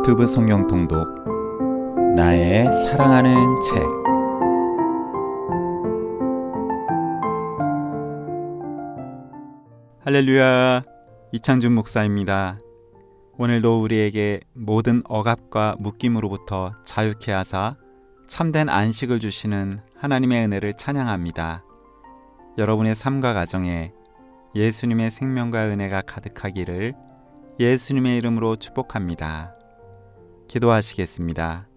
유튜브 성경 통독 나의 사랑하는 책. 할렐루야, 이창준 목사입니다. 오늘도 우리에게 모든 억압과 묶임으로부터 자유케 하사 참된 안식을 주시는 하나님의 은혜를 찬양합니다. 여러분의 삶과 가정에 예수님의 생명과 은혜가 가득하기를 예수님의 이름으로 축복합니다. 기도하시겠습니다.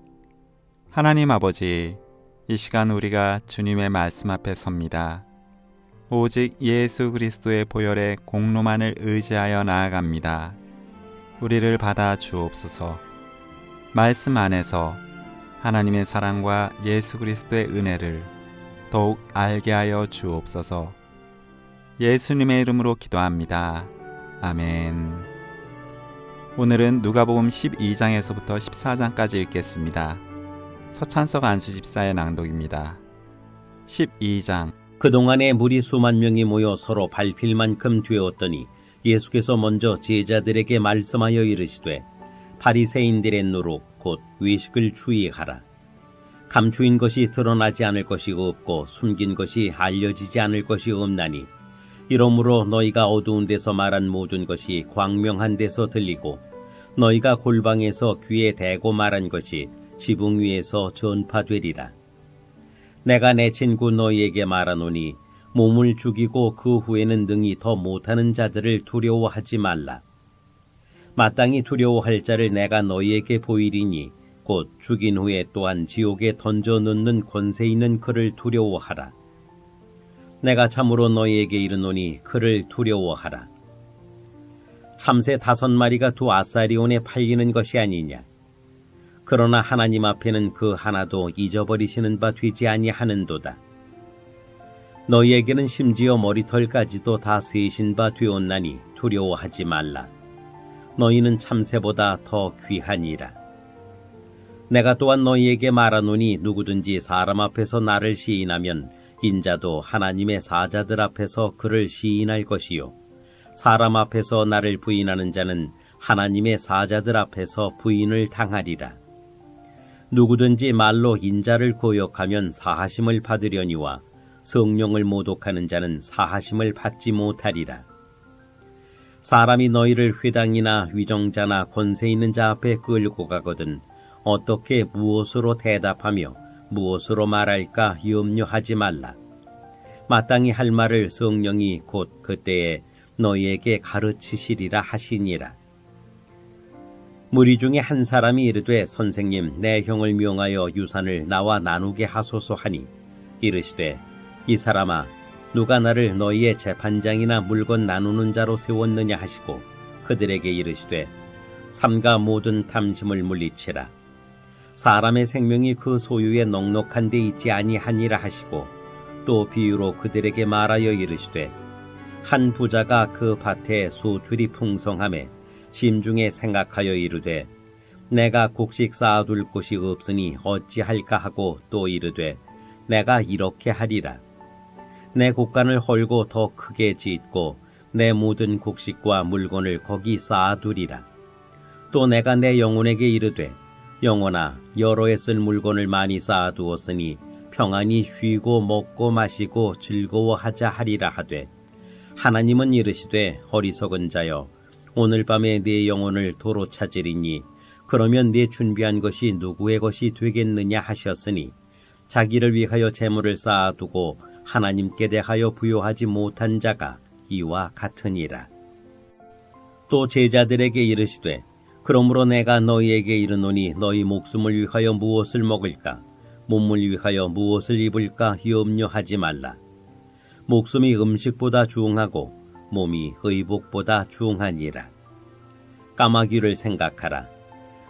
하나님 아버지, 이 시간 우리가 주님의 말씀 앞에 섭니다. 오직 예수 그리스도의 보혈의 공로만을 의지하여 나아갑니다. 우리를 받아 주옵소서. 말씀 안에서 하나님의 사랑과 예수 그리스도의 은혜를 더욱 알게 하여 주옵소서. 예수님의 이름으로 기도합니다. 아멘. 오늘은 누가복음 12장에서부터 14장까지 읽겠습니다. 서찬석 안수집사의 낭독입니다. 12장. 그동안에 무리 수만 명이 모여 서로 밟힐 만큼 되었더니 예수께서 먼저 제자들에게 말씀하여 이르시되, 바리새인들의 노릇 곧 외식을 주의하라. 감추인 것이 드러나지 않을 것이 없고 숨긴 것이 알려지지 않을 것이 없나니, 이러므로 너희가 어두운 데서 말한 모든 것이 광명한 데서 들리고, 너희가 골방에서 귀에 대고 말한 것이 지붕 위에서 전파되리라. 내가 내 친구 너희에게 말하노니, 몸을 죽이고 그 후에는 능히 더 못하는 자들을 두려워하지 말라. 마땅히 두려워할 자를 내가 너희에게 보이리니, 곧 죽인 후에 또한 지옥에 던져 넣는 권세 있는 그를 두려워하라. 내가 참으로 너희에게 이르노니 그를 두려워하라. 참새 5마리가 두 아사리온에 팔리는 것이 아니냐. 그러나 하나님 앞에는 그 하나도 잊어버리시는 바 되지 아니하는도다. 너희에게는 심지어 머리털까지도 다 세신 바 되었나니 두려워하지 말라. 너희는 참새보다 더 귀하니라. 내가 또한 너희에게 말하노니, 누구든지 사람 앞에서 나를 시인하면 인자도 하나님의 사자들 앞에서 그를 시인할 것이요, 사람 앞에서 나를 부인하는 자는 하나님의 사자들 앞에서 부인을 당하리라. 누구든지 말로 인자를 고역하면 사하심을 받으려니와 성령을 모독하는 자는 사하심을 받지 못하리라. 사람이 너희를 회당이나 위정자나 권세 있는 자 앞에 끌고 가거든 어떻게 무엇으로 대답하며 무엇으로 말할까 염려하지 말라. 마땅히 할 말을 성령이 곧 그때에 너희에게 가르치시리라 하시니라. 무리 중에 한 사람이 이르되, 선생님, 내 형을 명하여 유산을 나와 나누게 하소서 하니, 이르시되, 이 사람아, 누가 나를 너희의 재판장이나 물건 나누는 자로 세웠느냐 하시고, 그들에게 이르시되, 삼가 모든 탐심을 물리치라. 사람의 생명이 그 소유에 넉넉한 데 있지 아니하니라 하시고, 또 비유로 그들에게 말하여 이르시되, 한 부자가 그 밭에 소출이 풍성하매 심중에 생각하여 이르되, 내가 곡식 쌓아둘 곳이 없으니 어찌할까 하고, 또 이르되, 내가 이렇게 하리라. 내 곡간을 헐고 더 크게 짓고 내 모든 곡식과 물건을 거기 쌓아두리라. 또 내가 내 영혼에게 이르되, 영혼아, 여러 해 쓸 물건을 많이 쌓아두었으니 평안히 쉬고 먹고 마시고 즐거워하자 하리라 하되, 하나님은 이르시되, 어리석은 자여, 오늘 밤에 네 영혼을 도로 찾으리니 그러면 네 준비한 것이 누구의 것이 되겠느냐 하셨으니, 자기를 위하여 재물을 쌓아두고 하나님께 대하여 부요하지 못한 자가 이와 같으니라. 또 제자들에게 이르시되, 그러므로 내가 너희에게 이르노니, 너희 목숨을 위하여 무엇을 먹을까, 몸을 위하여 무엇을 입을까 염려하지 말라. 목숨이 음식보다 중하고 몸이 의복보다 중하니라. 까마귀를 생각하라.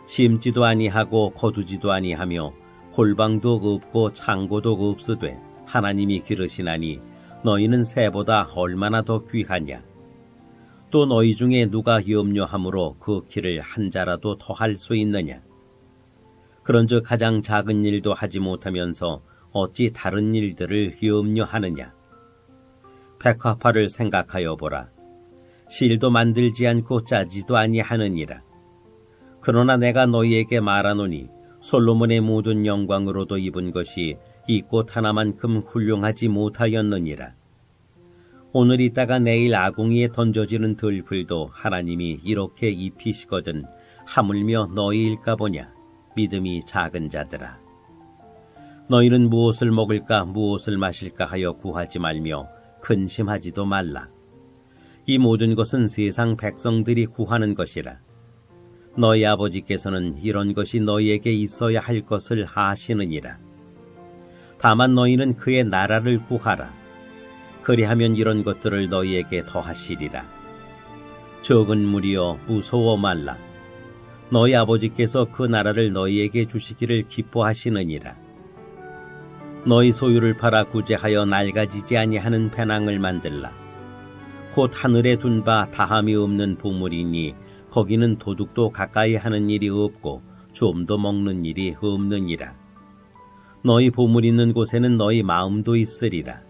심지도 아니하고 거두지도 아니하며 골방도 없고 창고도 없으되 하나님이 기르시나니 너희는 새보다 얼마나 더 귀하냐. 또 너희 중에 누가 염려함으로 그 길을 한 자라도 더 할 수 있느냐. 그런즉 가장 작은 일도 하지 못하면서 어찌 다른 일들을 염려하느냐. 백화파를 생각하여 보라. 실도 만들지 않고 짜지도 아니하느니라. 그러나 내가 너희에게 말하노니 솔로몬의 모든 영광으로도 입은 것이 이 꽃 하나만큼 훌륭하지 못하였느니라. 오늘 있다가 내일 아궁이에 던져지는 들풀도 하나님이 이렇게 입히시거든 하물며 너희일까 보냐. 믿음이 작은 자들아. 너희는 무엇을 먹을까 무엇을 마실까 하여 구하지 말며 근심하지도 말라. 이 모든 것은 세상 백성들이 구하는 것이라. 너희 아버지께서는 이런 것이 너희에게 있어야 할 것을 아시느니라. 다만 너희는 그의 나라를 구하라. 그리하면 이런 것들을 너희에게 더하시리라. 적은 무리여 무서워 말라. 너희 아버지께서 그 나라를 너희에게 주시기를 기뻐하시느니라. 너희 소유를 팔아 구제하여 낡아지지 아니하는 배낭을 만들라. 곧 하늘에 둔 바 다함이 없는 보물이니 거기는 도둑도 가까이 하는 일이 없고 좀도 먹는 일이 없느니라. 너희 보물 있는 곳에는 너희 마음도 있으리라.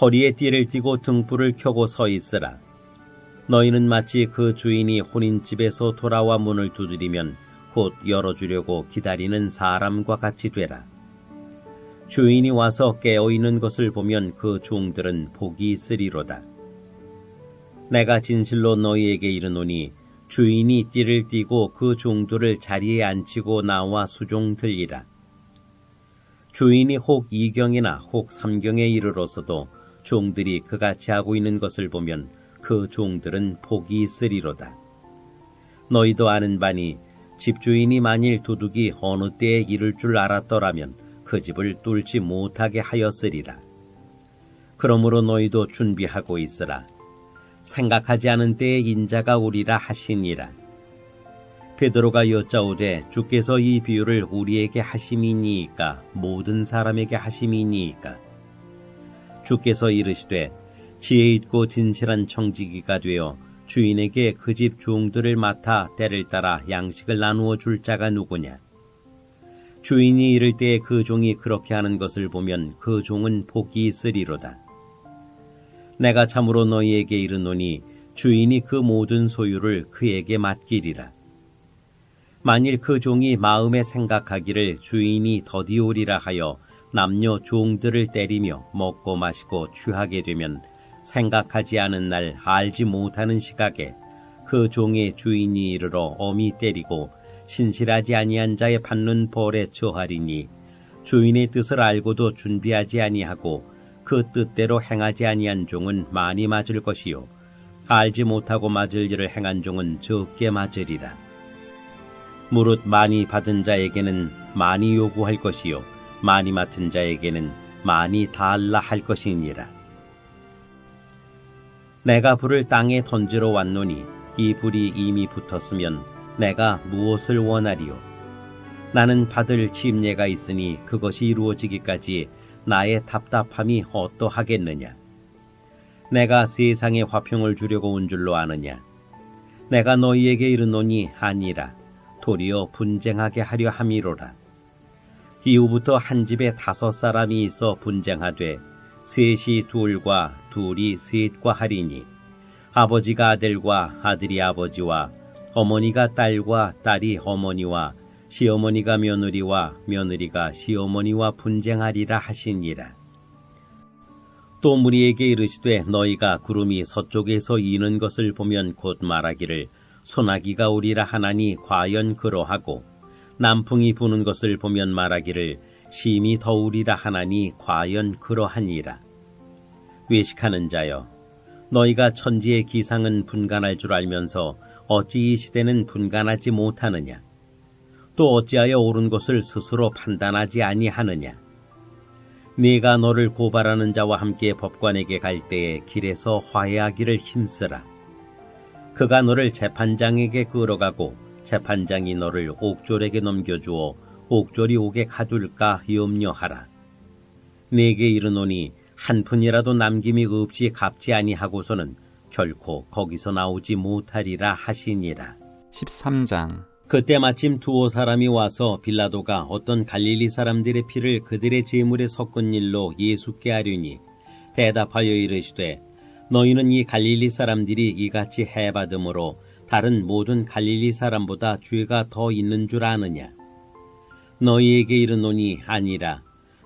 허리에 띠를 띠고 등불을 켜고 서 있으라. 너희는 마치 그 주인이 혼인집에서 돌아와 문을 두드리면 곧 열어주려고 기다리는 사람과 같이 되라. 주인이 와서 깨어있는 것을 보면 그 종들은 복이 있으리로다. 내가 진실로 너희에게 이르노니 주인이 띠를 띠고 그 종들을 자리에 앉히고 나와 수종들리라. 주인이 혹 2경이나 혹 3경에 이르러서도 종들이 그같이 하고 있는 것을 보면 그 종들은 복이 있으리로다. 너희도 아는 바니 집주인이 만일 도둑이 어느 때에 이를 줄 알았더라면 그 집을 뚫지 못하게 하였으리라. 그러므로 너희도 준비하고 있으라. 생각하지 않은 때에 인자가 오리라 하시니라. 베드로가 여짜오되 주께서 이 비유를 우리에게 하심이니이까 모든 사람에게 하심이니이까. 주께서 이르시되 지혜 있고 진실한 청지기가 되어 주인에게 그 집 종들을 맡아 때를 따라 양식을 나누어 줄 자가 누구냐. 주인이 이를 때에 그 종이 그렇게 하는 것을 보면 그 종은 복이 있으리로다. 내가 참으로 너희에게 이르노니 주인이 그 모든 소유를 그에게 맡기리라. 만일 그 종이 마음에 생각하기를 주인이 더디오리라 하여 남녀 종들을 때리며 먹고 마시고 취하게 되면 생각하지 않은 날 알지 못하는 시각에 그 종의 주인이 이르러 엄히 때리고 신실하지 아니한 자의 받는 벌에 처하리니 주인의 뜻을 알고도 준비하지 아니하고 그 뜻대로 행하지 아니한 종은 많이 맞을 것이요 알지 못하고 맞을 일을 행한 종은 적게 맞으리라. 무릇 많이 받은 자에게는 많이 요구할 것이요 많이 맡은 자에게는 많이 달라 할 것이니라. 내가 불을 땅에 던지러 왔노니 이 불이 이미 붙었으면 내가 무엇을 원하리요? 나는 받을 침례가 있으니 그것이 이루어지기까지 나의 답답함이 어떠하겠느냐? 내가 세상에 화평을 주려고 온 줄로 아느냐? 내가 너희에게 이르노니 아니라 도리어 분쟁하게 하려 함이로라. 이후부터 한 집에 5사람이 있어 분쟁하되 셋이 둘과 둘이 셋과 하리니 아버지가 아들과 아들이 아버지와 어머니가 딸과 딸이 어머니와 시어머니가 며느리와 며느리가 시어머니와 분쟁하리라 하시니라. 또 무리에게 이르시되 너희가 구름이 서쪽에서 이는 것을 보면 곧 말하기를 소나기가 오리라 하나니 과연 그러하고 남풍이 부는 것을 보면 말하기를 심히 더우리라 하나니 과연 그러하니라. 외식하는 자여, 너희가 천지의 기상은 분간할 줄 알면서 어찌 이 시대는 분간하지 못하느냐? 또 어찌하여 옳은 것을 스스로 판단하지 아니하느냐? 네가 너를 고발하는 자와 함께 법관에게 갈 때에 길에서 화해하기를 힘쓰라. 그가 너를 재판장에게 끌어가고 재판장이 너를 옥졸에게 넘겨주어 옥졸이 옥에 가둘까 염려하라. 네게 이르노니 한 푼이라도 남김이 없이 갚지 아니하고서는 결코 거기서 나오지 못하리라 하시니라. 13장. 그때 마침 두어 사람이 와서 빌라도가 어떤 갈릴리 사람들의 피를 그들의 제물에 섞은 일로 예수께 아뢰니 대답하여 이르시되 너희는 이 갈릴리 사람들이 이같이 해받음으로 다른 모든 갈릴리 사람보다 죄가 더 있는 줄 아느냐? 너희에게 이르노니 아니라.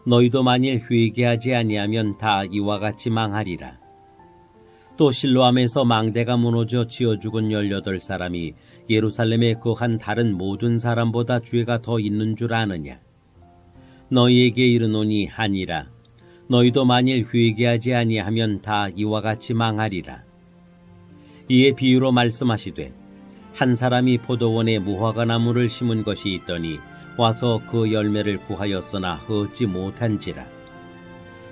너희도 만일 회개하지 아니하면 다 이와 같이 망하리라. 또 실로암에서 망대가 무너져 지어 죽은 18사람이 예루살렘에 거한 다른 모든 사람보다 죄가 더 있는 줄 아느냐? 너희에게 이르노니 아니라. 너희도 만일 회개하지 아니하면 다 이와 같이 망하리라. 이에 비유로 말씀하시되 한 사람이 포도원에 무화과 나무를 심은 것이 있더니 와서 그 열매를 구하였으나 얻지 못한지라.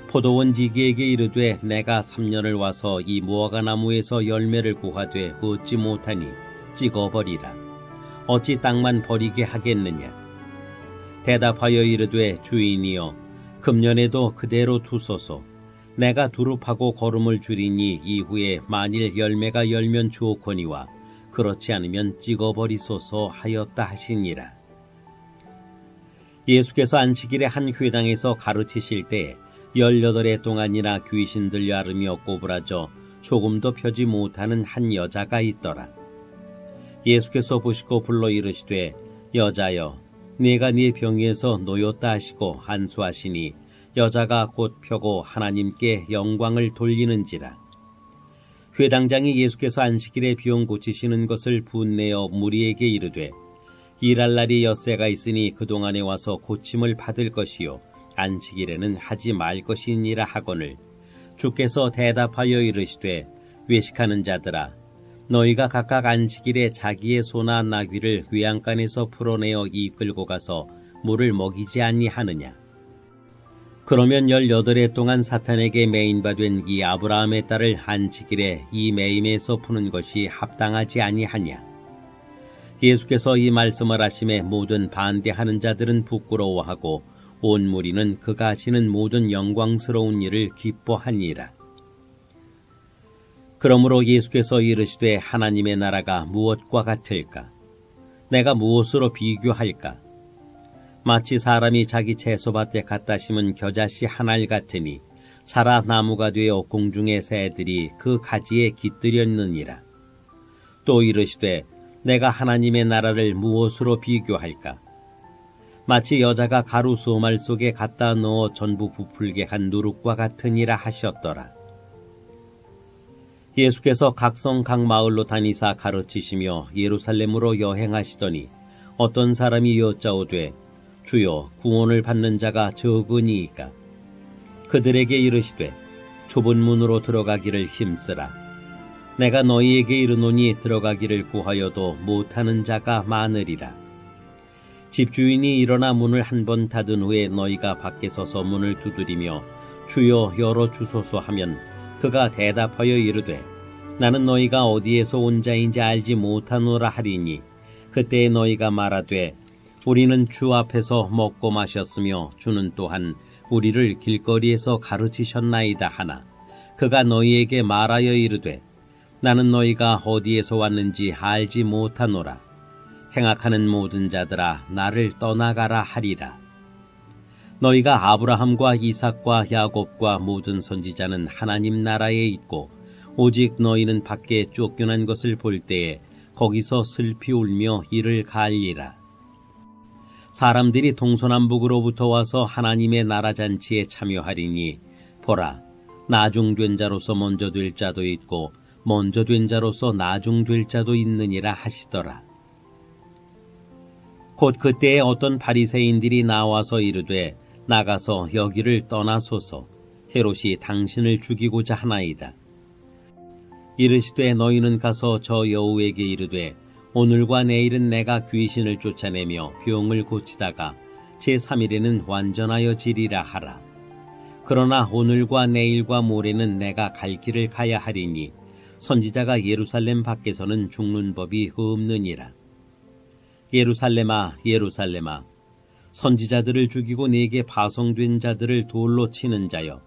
포도원 지기에게 이르되 내가 3년을 와서 이 무화과 나무에서 열매를 구하되 얻지 못하니 찍어버리라. 어찌 땅만 버리게 하겠느냐? 대답하여 이르되 주인이여 금년에도 그대로 두소서. 내가 두릅하고 거름을 줄이니 이후에 만일 열매가 열면 좋거니와 그렇지 않으면 찍어버리소서 하였다 하시니라. 예수께서 안식일에 한 회당에서 가르치실 때 18해 동안이나 귀신 들려 앓으며 꼬부라져 조금도 펴지 못하는 한 여자가 있더라. 예수께서 보시고 불러 이르시되 여자여 네가 네 병에서 놓였다 하시고 안수하시니 여자가 곧 펴고 하나님께 영광을 돌리는지라. 회당장이 예수께서 안식일에 병 고치시는 것을 분내어 무리에게 이르되 일할 날이 엿새가 있으니 그동안에 와서 고침을 받을 것이요 안식일에는 하지 말 것이니라 하거늘 주께서 대답하여 이르시되 외식하는 자들아 너희가 각각 안식일에 자기의 소나 나귀를 외양간에서 풀어내어 이끌고 가서 물을 먹이지 아니하느냐. 그러면 18해 동안 사탄에게 매인바 된 이 아브라함의 딸을 안식일에 이 매임에서 푸는 것이 합당하지 아니하냐. 예수께서 이 말씀을 하심에 모든 반대하는 자들은 부끄러워하고 온 무리는 그가 하시는 모든 영광스러운 일을 기뻐하니라. 그러므로 예수께서 이르시되 하나님의 나라가 무엇과 같을까? 내가 무엇으로 비교할까? 마치 사람이 자기 채소밭에 갖다 심은 겨자씨 한 알 같으니 자라 나무가 되어 공중의 새들이 그 가지에 깃들였느니라. 또 이르시되 내가 하나님의 나라를 무엇으로 비교할까? 마치 여자가 가루 소말 속에 갖다 넣어 전부 부풀게 한 누룩과 같으니라 하셨더라. 예수께서 각성 각 마을로 다니사 가르치시며 예루살렘으로 여행하시더니 어떤 사람이 여짜오되 주여 구원을 받는 자가 적으니이까. 그들에게 이르시되 좁은 문으로 들어가기를 힘쓰라. 내가 너희에게 이르노니 들어가기를 구하여도 못하는 자가 많으리라. 집주인이 일어나 문을 한 번 닫은 후에 너희가 밖에 서서 문을 두드리며 주여 열어주소서 하면 그가 대답하여 이르되 나는 너희가 어디에서 온 자인지 알지 못하노라 하리니 그때 너희가 말하되 우리는 주 앞에서 먹고 마셨으며 주는 또한 우리를 길거리에서 가르치셨나이다 하나 그가 너희에게 말하여 이르되 나는 너희가 어디에서 왔는지 알지 못하노라. 행악하는 모든 자들아 나를 떠나가라 하리라. 너희가 아브라함과 이삭과 야곱과 모든 선지자는 하나님 나라에 있고 오직 너희는 밖에 쫓겨난 것을 볼 때에 거기서 슬피 울며 이를 갈리라. 사람들이 동서남북으로부터 와서 하나님의 나라 잔치에 참여하리니 보라 나중된 자로서 먼저 될 자도 있고 먼저 된 자로서 나중될 자도 있느니라 하시더라. 곧 그때에 어떤 바리새인들이 나와서 이르되 나가서 여기를 떠나소서. 헤롯이 당신을 죽이고자 하나이다. 이르시되 너희는 가서 저 여우에게 이르되 오늘과 내일은 내가 귀신을 쫓아내며 병을 고치다가 제3일에는 완전하여 지리라 하라. 그러나 오늘과 내일과 모레는 내가 갈 길을 가야 하리니 선지자가 예루살렘 밖에서는 죽는 법이 없느니라. 예루살렘아 예루살렘아 선지자들을 죽이고 네게 파송된 자들을 돌로 치는 자여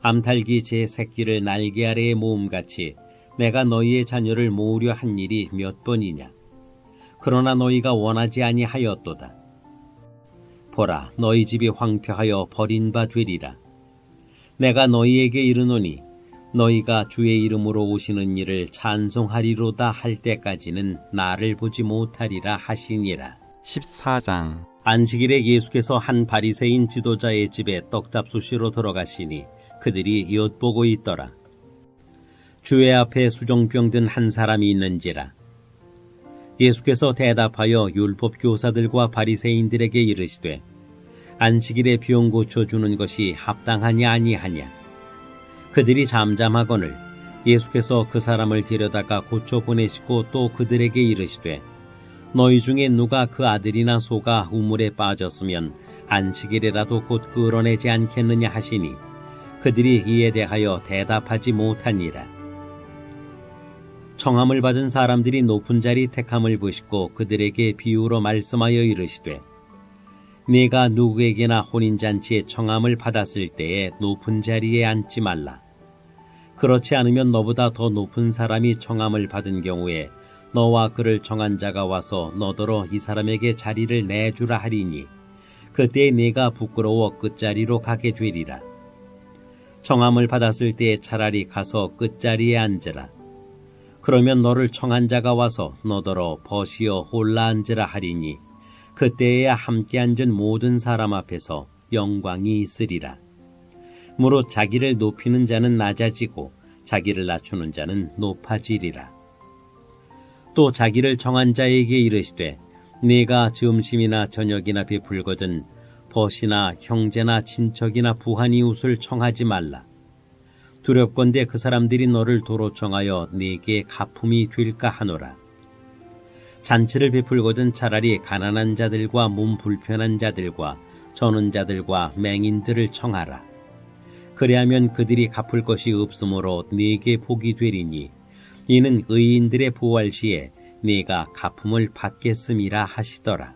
암탉이 제 새끼를 날개 아래에 모음같이 내가 너희의 자녀를 모으려 한 일이 몇 번이냐. 그러나 너희가 원하지 아니하였도다. 보라 너희 집이 황폐하여 버린 바 되리라. 내가 너희에게 이르노니 너희가 주의 이름으로 오시는 일을 찬송하리로다 할 때까지는 나를 보지 못하리라 하시니라. 14장. 안식일에 예수께서 한 바리새인 지도자의 집에 떡잡수시로 들어가시니 그들이 엿보고 있더라. 주의 앞에 수종병 든 한 사람이 있는지라. 예수께서 대답하여 율법 교사들과 바리새인들에게 이르시되 안식일에 병 고쳐주는 것이 합당하냐 아니하냐. 그들이 잠잠하거늘 예수께서 그 사람을 데려다가 고쳐 보내시고 또 그들에게 이르시되 너희 중에 누가 그 아들이나 소가 우물에 빠졌으면 안식일에라도 곧 끌어내지 않겠느냐 하시니 그들이 이에 대하여 대답하지 못하니라. 청함을 받은 사람들이 높은 자리 택함을 보시고 그들에게 비유로 말씀하여 이르시되 네가 누구에게나 혼인잔치에 청함을 받았을 때에 높은 자리에 앉지 말라. 그렇지 않으면 너보다 더 높은 사람이 청함을 받은 경우에 너와 그를 청한 자가 와서 너더러 이 사람에게 자리를 내주라 하리니 그때 네가 부끄러워 끝자리로 가게 되리라. 청함을 받았을 때에 차라리 가서 끝자리에 앉으라. 그러면 너를 청한 자가 와서 너더러 벗이어 홀라 앉으라 하리니 그때에야 함께 앉은 모든 사람 앞에서 영광이 있으리라. 무릇 자기를 높이는 자는 낮아지고 자기를 낮추는 자는 높아지리라. 또 자기를 정한 자에게 이르시되 네가 점심이나 저녁이나 베풀거든 벗이나 형제나 친척이나 부한 이웃을 청하지 말라. 두렵건대 그 사람들이 너를 도로 청하여 네게 가품이 될까 하노라. 잔치를 베풀거든 차라리 가난한 자들과 몸 불편한 자들과 저는 자들과 맹인들을 청하라. 그리하면 그들이 갚을 것이 없으므로 네게 복이 되리니 이는 의인들의 부활 시에 네가 가품을 받겠음이라 하시더라.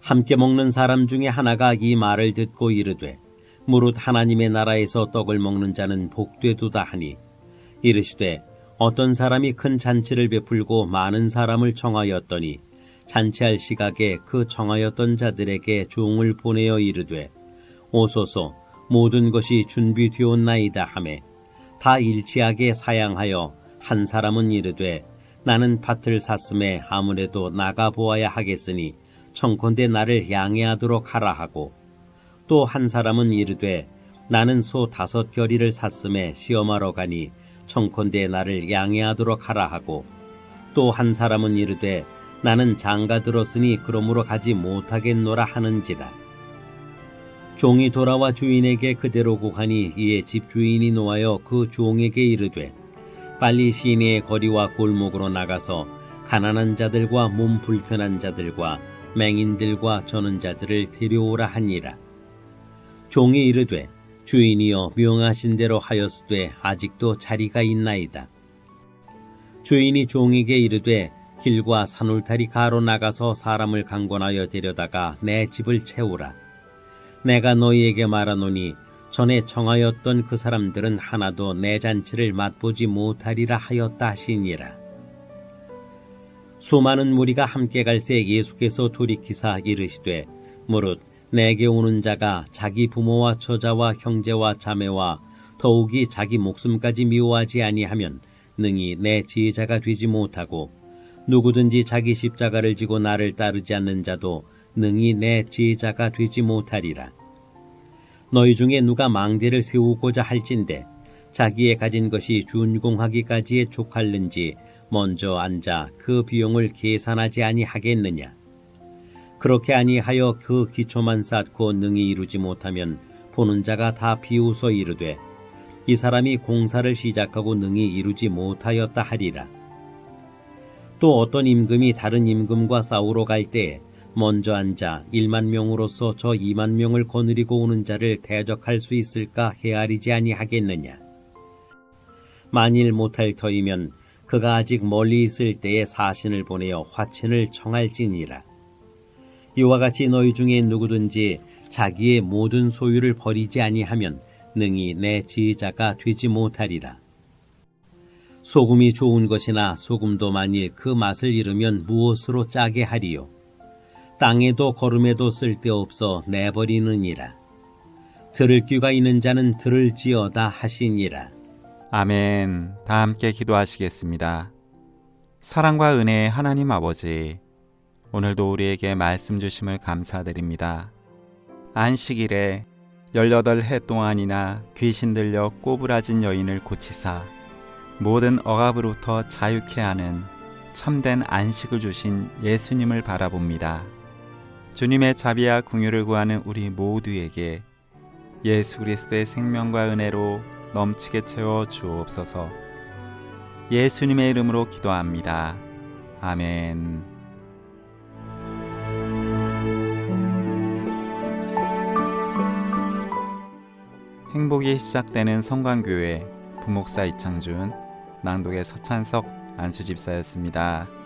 함께 먹는 사람 중에 하나가 이 말을 듣고 이르되 무릇 하나님의 나라에서 떡을 먹는 자는 복되도다 하니 이르시되 어떤 사람이 큰 잔치를 베풀고 많은 사람을 청하였더니 잔치할 시각에 그 청하였던 자들에게 종을 보내어 이르되 오소서 모든 것이 준비되었나이다 하매 다 일치하게 사양하여 한 사람은 이르되 나는 밭을 샀음에 아무래도 나가 보아야 하겠으니 청컨대 나를 양해하도록 하라 하고 또 한 사람은 이르되 나는 소 5겨리를 샀음에 시험하러 가니 청컨대 나를 양해하도록 하라 하고 또 한 사람은 이르되 나는 장가 들었으니 그러므로 가지 못하겠노라 하는지라. 종이 돌아와 주인에게 그대로 고하니 이에 집주인이 노하여 그 종에게 이르되 빨리 시내의 거리와 골목으로 나가서 가난한 자들과 몸 불편한 자들과 맹인들과 저는 자들을 데려오라 하니라. 종이 이르되 주인이여 명하신 대로 하였으되 아직도 자리가 있나이다. 주인이 종에게 이르되 길과 산울타리 가로 나가서 사람을 강권하여 데려다가 내 집을 채우라. 내가 너희에게 말하노니 전에 청하였던 그 사람들은 하나도 내 잔치를 맛보지 못하리라 하였다 하시니라. 수많은 무리가 함께 갈새 예수께서 돌이키사 이르시되 무릇 내게 오는 자가 자기 부모와 처자와 형제와 자매와 더욱이 자기 목숨까지 미워하지 아니하면 능히 내 제자가 되지 못하고 누구든지 자기 십자가를 지고 나를 따르지 않는 자도 능히 내 제자가 되지 못하리라. 너희 중에 누가 망대를 세우고자 할진대 자기의 가진 것이 준공하기까지에 족할는지 먼저 앉아 그 비용을 계산하지 아니하겠느냐. 그렇게 아니하여 그 기초만 쌓고 능히 이루지 못하면 보는 자가 다 비웃어 이르되 이 사람이 공사를 시작하고 능히 이루지 못하였다 하리라. 또 어떤 임금이 다른 임금과 싸우러 갈 때에 먼저 앉아 1만 명으로서 저 2만 명을 거느리고 오는 자를 대적할 수 있을까 헤아리지 아니하겠느냐. 만일 못할 터이면 그가 아직 멀리 있을 때에 사신을 보내어 화친을 청할지니라. 이와 같이 너희 중에 누구든지 자기의 모든 소유를 버리지 아니하면 능히 내 제자가 되지 못하리라. 소금이 좋은 것이나 소금도 만일 그 맛을 잃으면 무엇으로 짜게 하리요. 땅에도 거름에도 쓸데없어 내버리느니라. 들을 귀가 있는 자는 들을지어다 하시니라. 아멘. 다 함께 기도하시겠습니다. 사랑과 은혜의 하나님 아버지, 오늘도 우리에게 말씀 주심을 감사드립니다. 안식일에 18해 동안이나 귀신 들려 꼬부라진 여인을 고치사 모든 억압으로부터 자유케 하는 참된 안식을 주신 예수님을 바라봅니다. 주님의 자비와 긍휼을 구하는 우리 모두에게 예수 그리스도의 생명과 은혜로 넘치게 채워 주옵소서. 예수님의 이름으로 기도합니다. 아멘. 행복이 시작되는 성광교회 부목사 이창준, 낭독의 서찬석 안수집사였습니다.